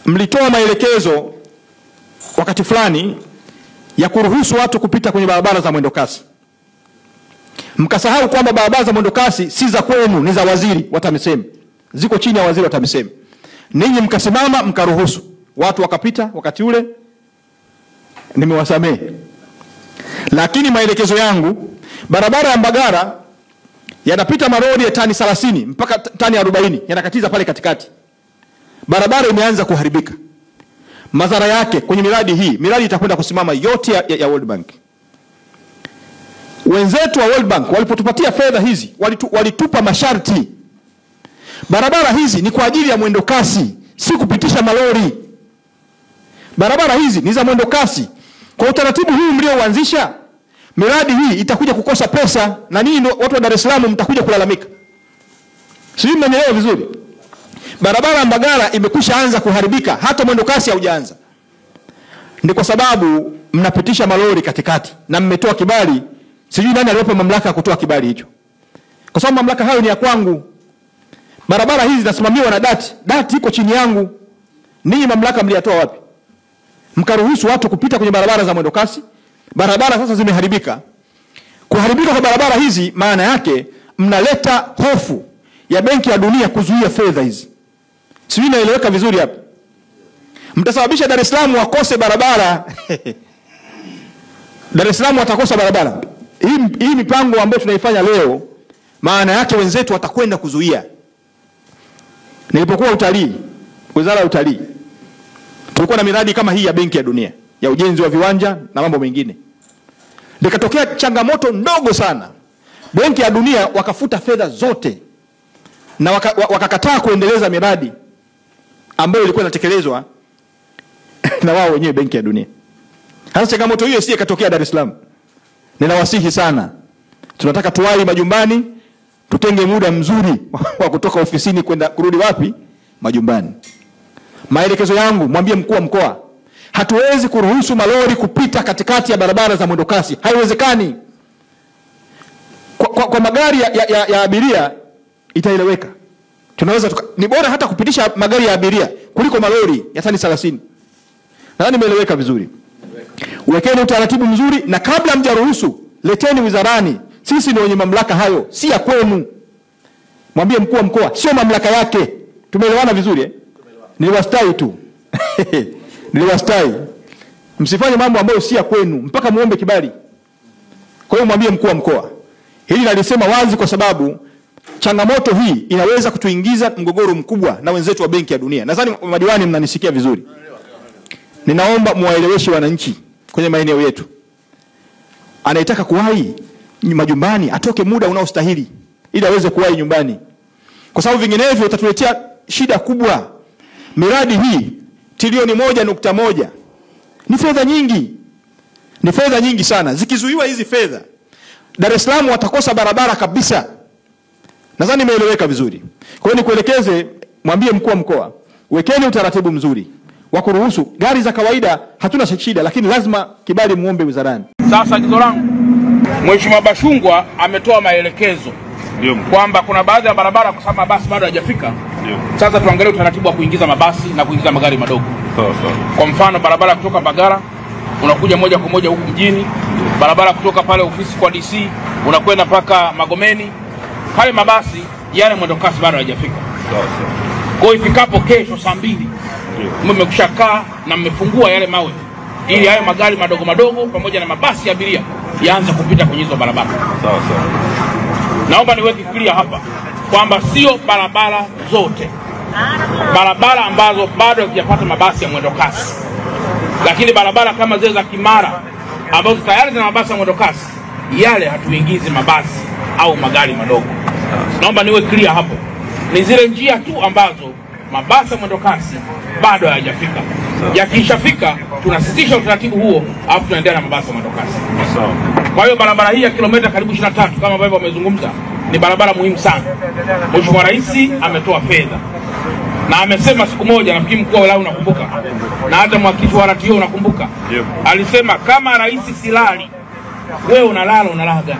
mlitoa maelekezo wakati fulani ya kuruhusu watu kupita kwenye barabara za mwendo kasi. Mkasahau kwamba barabara za mwendo kasi si za kwenu, ni za waziri wa TAMISEMI. Ziko chini ya waziri wa TAMISEMI. Ninyi mkasimama mkaruhusu watu wakapita wakati ule, nimewasamehe. Lakini maelekezo yangu, barabara ya Mbagala yanapita malori ya tani 30 mpaka tani 40 yanakatiza pale katikati. Barabara imeanza kuharibika. Madhara yake kwenye miradi hii, miradi itakwenda kusimama yote ya World Bank. Wenzetu wa World Bank walipotupatia fedha hizi, walitupa masharti. Barabara hizi ni kwa ajili ya mwendo kasi, si kupitisha malori. Barabara hizi ni za mwendo kasi. Kwa utaratibu huu mlioanzisha, miradi hii itakuja kukosa pesa, na ninyi watu wa Dar es Salaam mtakuja kulalamika. Sisi mnaelewa vizuri. Barabara ya Mbagala imekwisha anza kuharibika, hata mwendo kasi haujaanza. Ni kwa sababu mnapitisha malori katikati na mmetoa kibali. Sijui nani aliyopa mamlaka kutoa kibali hicho. Kwa sababu mamlaka hayo ni ya kwangu. Barabara hizi zinasimamiwa na DART. DART iko chini yangu. Ninyi mamlaka mliyatoa wapi? Mkaruhusu watu kupita kwenye barabara za mwendo kasi. Barabara sasa zimeharibika. Kuharibika kwa barabara hizi maana yake mnaleta hofu ya Benki ya Dunia kuzuia fedha hizi. Sijui naeleweka vizuri hapa. Mtasababisha Dar es Salaam wakose barabara. Dar es Salaam watakosa barabara. Hii mipango ambayo tunaifanya leo, maana yake wenzetu watakwenda kuzuia. Nilipokuwa utalii, Wizara ya Utalii, tulikuwa na miradi kama hii ya Benki ya Dunia, ya ujenzi wa viwanja na mambo mengine. Likatokea changamoto ndogo sana. Benki ya Dunia wakafuta fedha zote na wakakataa kuendeleza miradi ambayo ilikuwa inatekelezwa na wao wenyewe Benki ya Dunia. Hasa changamoto hiyo si ikatokea Dar es Salaam. Ninawasihi sana, tunataka tuwai majumbani, tutenge muda mzuri wa kutoka ofisini kwenda kurudi wapi? Majumbani. Maelekezo yangu, mwambie mkuu wa mkoa, hatuwezi kuruhusu malori kupita katikati ya barabara za mwendo kasi. Haiwezekani. Kwa magari ya abiria itaeleweka. Tunaweza ni bora hata kupitisha magari ya abiria kuliko malori ya tani 30. Nadhani nimeeleweka vizuri. Wekeni utaratibu mzuri, na kabla mjaruhusu leteni wizarani. Sisi ni wenye mamlaka hayo, si ya kwenu. Mwambie mkuu wa mkoa, sio mamlaka yake. Tumeelewana vizuri eh? Niliwastai tu. Niliwastai. Msifanye mambo ambayo si ya kwenu mpaka muombe kibali. Kwa hiyo mwambie mkuu wa mkoa. Hili nalisema wazi kwa sababu changamoto hii inaweza kutuingiza mgogoro mkubwa na wenzetu wa Benki ya Dunia. Nadhani madiwani mnanisikia vizuri. Ninaomba muwaeleweshe wananchi kwenye maeneo yetu. Anayetaka kuwahi majumbani atoke muda unaostahili ili aweze kuwahi nyumbani. Kwa sababu vinginevyo utatuletea shida kubwa. Miradi hii trilioni 1.1 ni fedha nyingi. Ni fedha nyingi sana. Zikizuiwa hizi fedha, Dar es Salaam watakosa barabara kabisa. Nadhani nimeeleweka vizuri. Kwa hiyo nikuelekeze, mwambie mkuu wa mkoa, wekeni utaratibu mzuri wa kuruhusu gari za kawaida. Hatuna shida, lakini lazima kibali muombe wizarani. Sasa agizo langu, Mheshimiwa Bashungwa ametoa maelekezo kwamba kuna baadhi ya barabara kwa sababu mabasi bado hajafika. Sasa tuangalie utaratibu wa kuingiza mabasi na kuingiza magari madogo. Kwa mfano barabara kutoka Mbagala unakuja moja kwa moja huku mjini, barabara kutoka pale ofisi kwa DC unakwenda mpaka Magomeni. Pale mabasi yale mwendo kasi bado hajafika. Kwa hiyo ifikapo kesho saa 2 mmekwishakaa na mmefungua yale mawe ili hayo magari madogo madogo pamoja na mabasi ya abiria yaanze kupita kwenye hizo barabara. Naomba niweke clear hapa kwamba sio barabara zote. Barabara ambazo bado hazijapata mabasi ya mwendo kasi. Lakini barabara kama zile za Kimara ambazo tayari zina mabasi ya mwendo kasi, yale hatuingizi mabasi au magari madogo. Naomba niwe clear hapo. Ni zile njia tu ambazo mabasi ya mwendo kasi bado hayajafika. Yakishafika tunasitisha utaratibu huo, alafu tunaendelea na mabasi ya mwendo kasi. Kwa hiyo barabara hii ya kilomita karibu 23 kama ambavyo wamezungumza ni barabara muhimu sana. Mheshimiwa Rais ametoa fedha. Na amesema siku moja, nafikiri mkuu wa wilaya unakumbuka, na hata mwakilishi wa RTO unakumbuka, alisema kama rais silali, wewe unalala unalaga.